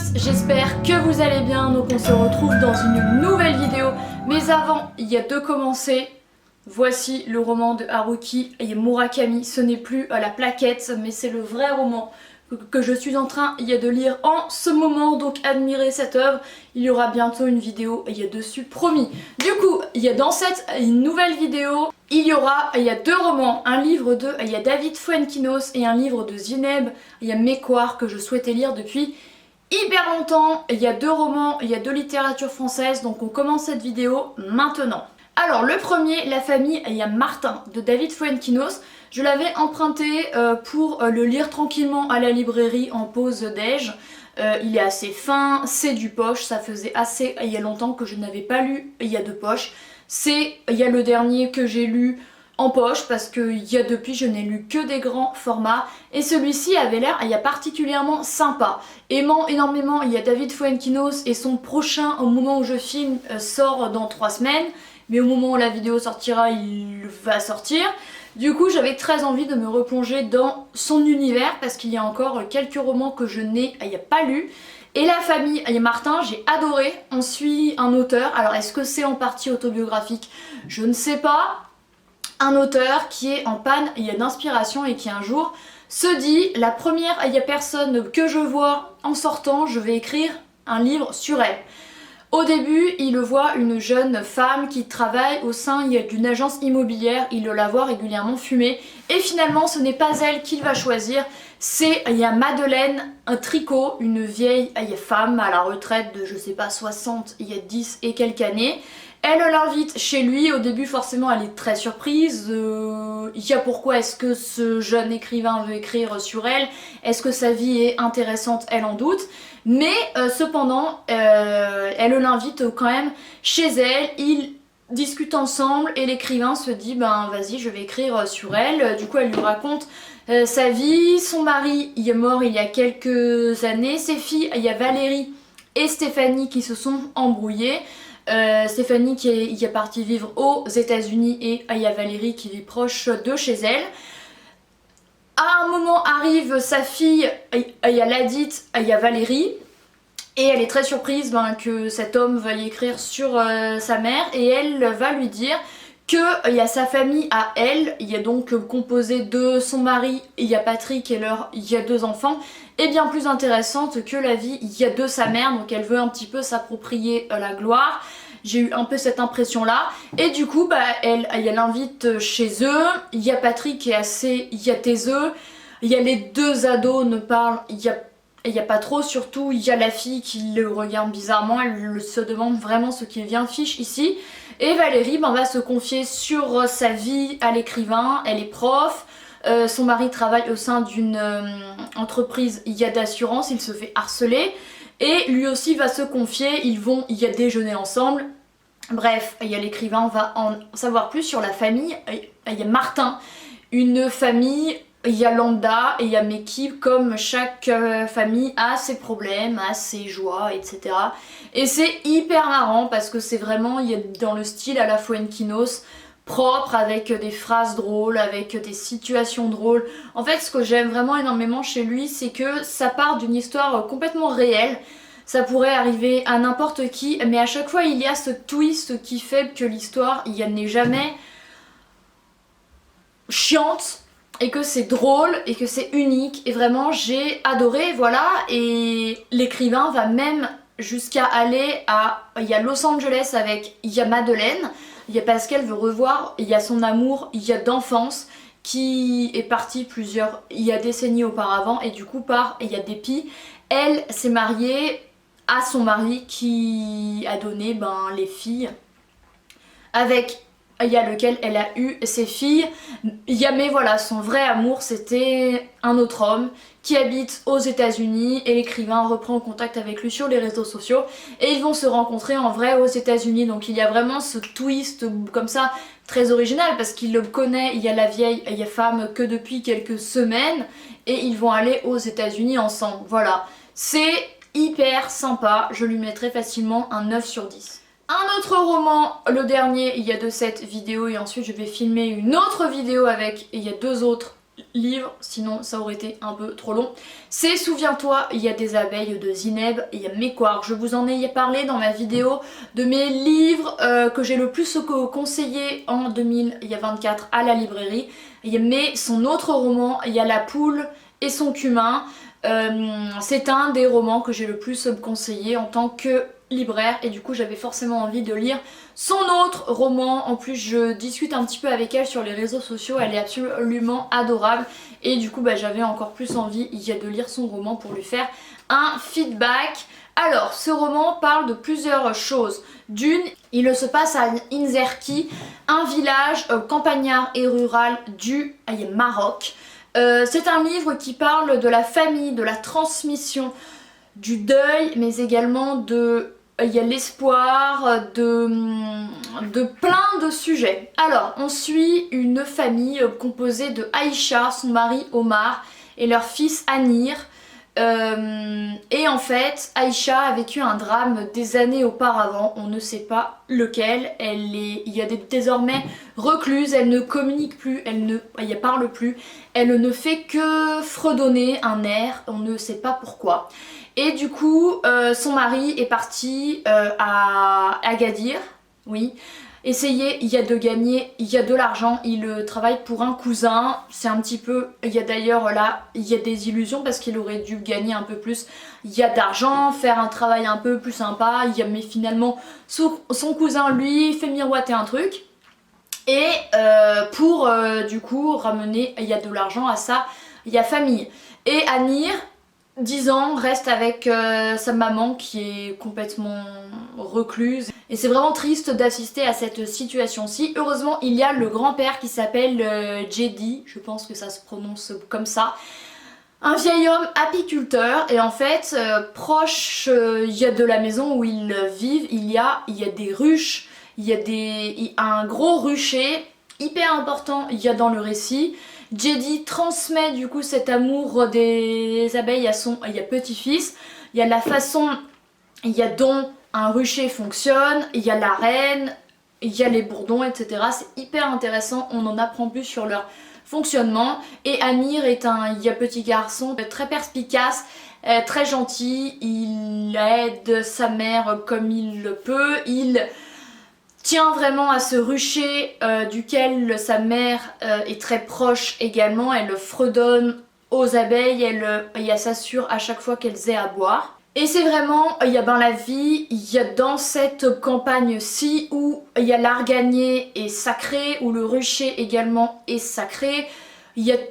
tous, j'espère que vous allez bien. Donc on se retrouve dans une nouvelle vidéo. Mais avant, il y a de commencer, voici le roman de Haruki Murakami. Ce n'est plus à la plaquette, mais c'est le vrai roman que je suis en train de lire en ce moment. Donc admirez cette œuvre. Il y aura bientôt une vidéo dessus, promis. Du coup, dans cette nouvelle vidéo, il y a deux romans, un livre de David Fuenquinos et un livre de Zineb Mekwar que je souhaitais lire depuis hyper longtemps. Il y a deux romans, il y a deux littératures françaises, donc on commence cette vidéo maintenant. Alors le premier, La famille Martin de David Fuenquinos. Je l'avais emprunté pour le lire tranquillement à la librairie en pause déj. Il est assez fin, c'est du poche, ça faisait assez longtemps que je n'avais pas lu de poche. C'est le dernier que j'ai lu en poche parce que depuis je n'ai lu que des grands formats et celui-ci avait l'air particulièrement sympa. Aimant énormément David Fuenquinos et son prochain au moment où je filme sort dans 3 semaines, mais au moment où la vidéo sortira il va sortir. Du coup j'avais très envie de me replonger dans son univers parce qu'il y a encore quelques romans que je n'ai pas lus. Et La famille Martin, j'ai adoré. On suit un auteur, alors est-ce que c'est en partie autobiographique? Je ne sais pas. Un auteur qui est en panne d'inspiration et qui un jour se dit: la première personne que je vois en sortant, je vais écrire un livre sur elle. Au début, il voit une jeune femme qui travaille au sein d'une agence immobilière, il la voit régulièrement fumer et finalement ce n'est pas elle qu'il va choisir, c'est Madeleine, un tricot, une vieille femme à la retraite de je sais pas 60, 10 et quelques années. Elle l'invite chez lui, au début forcément elle est très surprise, pourquoi est-ce que ce jeune écrivain veut écrire sur elle, est-ce que sa vie est intéressante, elle en doute, mais cependant elle l'invite quand même chez elle, ils discutent ensemble et l'écrivain se dit ben vas-y je vais écrire sur elle. Du coup elle lui raconte sa vie, son mari est mort il y a quelques années, ses filles, il y a Valérie et Stéphanie qui se sont embrouillées. Stéphanie qui est partie vivre aux États-Unis et il y a Valérie qui vit proche de chez elle. À un moment arrive sa fille, il y a Ladite, il y a Valérie. Et elle est très surprise que cet homme veuille écrire sur sa mère et elle va lui dire qu'il y a sa famille à elle, il y a donc composé de son mari, il y a Patrick et il y a 2 enfants, et bien plus intéressante que la vie de sa mère, donc elle veut un petit peu s'approprier la gloire. J'ai eu un peu cette impression là, et du coup elle l'invite chez eux, il y a Patrick qui est assez taiseux, il y a les 2 ados ne parlent, il y a pas trop, surtout il y a la fille qui le regarde bizarrement, elle se demande vraiment ce qui vient fiche ici. Et Valérie va se confier sur sa vie à l'écrivain, elle est prof, son mari travaille au sein d'une entreprise d'assurance, il se fait harceler et lui aussi va se confier, ils vont déjeuner ensemble. Bref, l'écrivain va en savoir plus sur la famille, il y a Martin, une famille lambda et mais qui comme chaque famille a ses problèmes, a ses joies, etc. Et c'est hyper marrant parce que c'est vraiment dans le style à la Fuenquinos, propre, avec des phrases drôles, avec des situations drôles. En fait ce que j'aime vraiment énormément chez lui c'est que ça part d'une histoire complètement réelle. Ça pourrait arriver à n'importe qui, mais à chaque fois il y a ce twist qui fait que l'histoire n'est jamais chiante et que c'est drôle et que c'est unique et vraiment j'ai adoré, voilà. Et l'écrivain va même jusqu'à aller à Los Angeles avec Madeleine, parce qu'elle veut revoir son amour d'enfance qui est parti plusieurs décennies auparavant et du coup par dépit elle s'est mariée à son mari qui a donné les filles avec lequel elle a eu ses filles. Mais voilà, son vrai amour c'était un autre homme qui habite aux États-Unis et l'écrivain reprend contact avec lui sur les réseaux sociaux et ils vont se rencontrer en vrai aux États-Unis. Donc il y a vraiment ce twist comme ça très original parce qu'il le connaît, il y a la vieille femme que depuis quelques semaines et ils vont aller aux États-Unis ensemble. Voilà, c'est hyper sympa, je lui mettrai facilement un 9 sur 10. Un autre roman, le dernier de cette vidéo et ensuite je vais filmer une autre vidéo avec 2 autres livre, sinon ça aurait été un peu trop long. C'est Souviens-toi, il y a des abeilles de Zineb, il y a Mécoire. Je vous en ai parlé dans ma vidéo de mes livres que j'ai le plus conseillé en 2024 à la librairie. Mais son autre roman, il y a La poule et son cumin. C'est un des romans que j'ai le plus conseillé en tant que libraire et du coup j'avais forcément envie de lire son autre roman. En plus je discute un petit peu avec elle sur les réseaux sociaux, elle est absolument adorable et du coup j'avais encore plus envie de lire son roman pour lui faire un feedback. Alors ce roman parle de plusieurs choses. D'une, il se passe à Inzerki, un village campagnard et rural du Maroc. C'est un livre qui parle de la famille, de la transmission, du deuil, mais également de il y a l'espoir de plein de sujets. Alors, on suit une famille composée de Aïcha, son mari Omar et leur fils Anir. Et en fait, Aïcha a vécu un drame des années auparavant, on ne sait pas lequel. Il y a désormais recluse, elle ne communique plus, elle ne parle plus, elle ne fait que fredonner un air, on ne sait pas pourquoi. Et du coup, son mari est parti à Agadir, oui, essayer de gagner de l'argent. Il travaille pour un cousin, c'est un petit peu, il y a d'ailleurs là, il y a des illusions parce qu'il aurait dû gagner un peu plus d'argent, faire un travail un peu plus sympa, mais finalement son cousin lui fait miroiter un truc. Et pour du coup ramener de l'argent à sa famille. Et Anir, 10 ans, reste avec sa maman qui est complètement recluse. Et c'est vraiment triste d'assister à cette situation-ci. Heureusement, il y a le grand-père qui s'appelle Jedi, je pense que ça se prononce comme ça. Un vieil homme apiculteur et en fait, proche de la maison où ils vivent, il y a des ruches. Il y a un gros rucher hyper important dans le récit. Jedi transmet du coup cet amour des abeilles à son petit-fils. Il y a la façon dont un rucher fonctionne, il y a la reine, il y a les bourdons, etc. C'est hyper intéressant, on en apprend plus sur leur fonctionnement. Et Anir est un petit garçon très perspicace, très gentil, il aide sa mère comme il le peut, il tient vraiment à ce rucher duquel sa mère est très proche également. Elle fredonne aux abeilles, elle s'assure à chaque fois qu'elles aient à boire. Et c'est vraiment, la vie, dans cette campagne-ci où l'arganier est sacré, où le rucher également est sacré.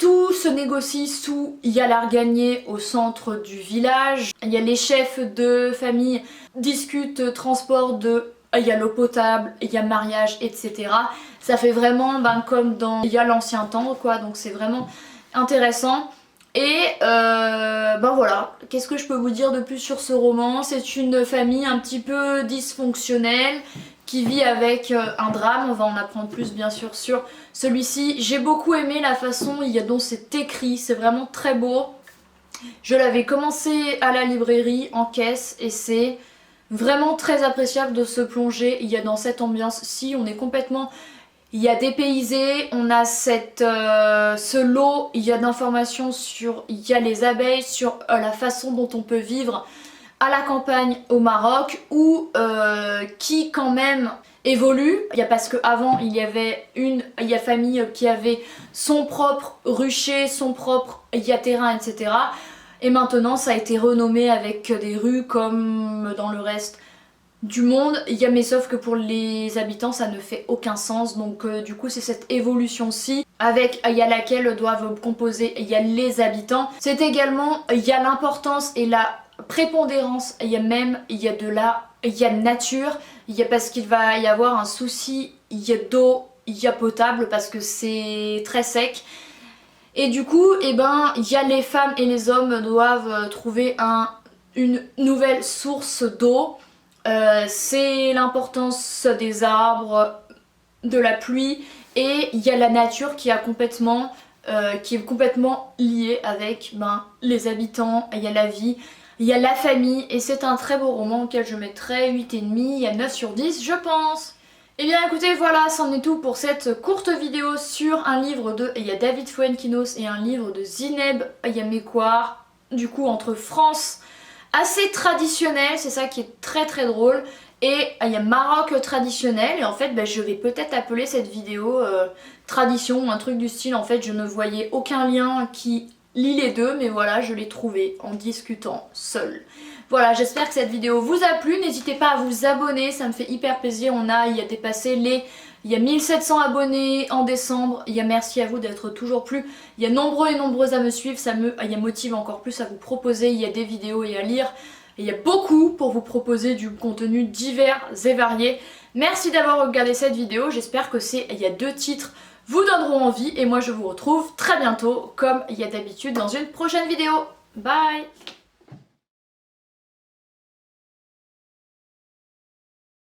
Tout se négocie sous l'arganier au centre du village. Les chefs de famille discutent transport de l'eau potable, mariage, etc. Ça fait vraiment comme dans l'ancien temps quoi, donc c'est vraiment intéressant. Et voilà, qu'est-ce que je peux vous dire de plus sur ce roman? C'est une famille un petit peu dysfonctionnelle qui vit avec un drame, on va en apprendre plus bien sûr sur celui-ci. J'ai beaucoup aimé la façon dont c'est écrit, c'est vraiment très beau. Je l'avais commencé à la librairie en caisse et c'est vraiment très appréciable de se plonger dans cette ambiance-ci. On est complètement dépaysé, on a ce lot d'informations sur les abeilles, sur la façon dont on peut vivre à la campagne au Maroc ou qui quand même évolue. Parce qu'avant il y avait une famille qui avait son propre rucher, son propre terrain, etc. Et maintenant ça a été renommé avec des rues comme dans le reste du monde. Mais sauf que pour les habitants ça ne fait aucun sens. Donc du coup c'est cette évolution-ci avec laquelle doivent composer les habitants. C'est également l'importance et la prépondérance même de la nature. Parce qu'il va y avoir un souci d'eau potable parce que c'est très sec. Et du coup, les femmes et les hommes doivent trouver une nouvelle source d'eau. C'est l'importance des arbres, de la pluie, et il y a la nature qui est complètement liée avec les habitants, il y a la vie, il y a la famille, et c'est un très beau roman auquel je mettrai 8,5, il y a 9 sur 10 je pense. Et bien écoutez, voilà, c'en est tout pour cette courte vidéo sur un livre de David Fuenquinos et un livre de Zineb Yamekwar, du coup entre France assez traditionnel, c'est ça qui est très très drôle, et il y a Maroc traditionnel, et en fait je vais peut-être appeler cette vidéo tradition ou un truc du style. En fait je ne voyais aucun lien qui lie les deux, mais voilà, je l'ai trouvé en discutant seule. Voilà, j'espère que cette vidéo vous a plu, n'hésitez pas à vous abonner, ça me fait hyper plaisir. Il y a dépassé il y a 1700 abonnés en décembre, merci à vous d'être toujours plus, il y a nombreux et nombreuses à me suivre, ça me motive encore plus à vous proposer, il y a des vidéos et à lire, et il y a beaucoup pour vous proposer du contenu divers et varié. Merci d'avoir regardé cette vidéo, j'espère que il y a 2 titres vous donneront envie, et moi je vous retrouve très bientôt comme il y a d'habitude dans une prochaine vidéo. Bye!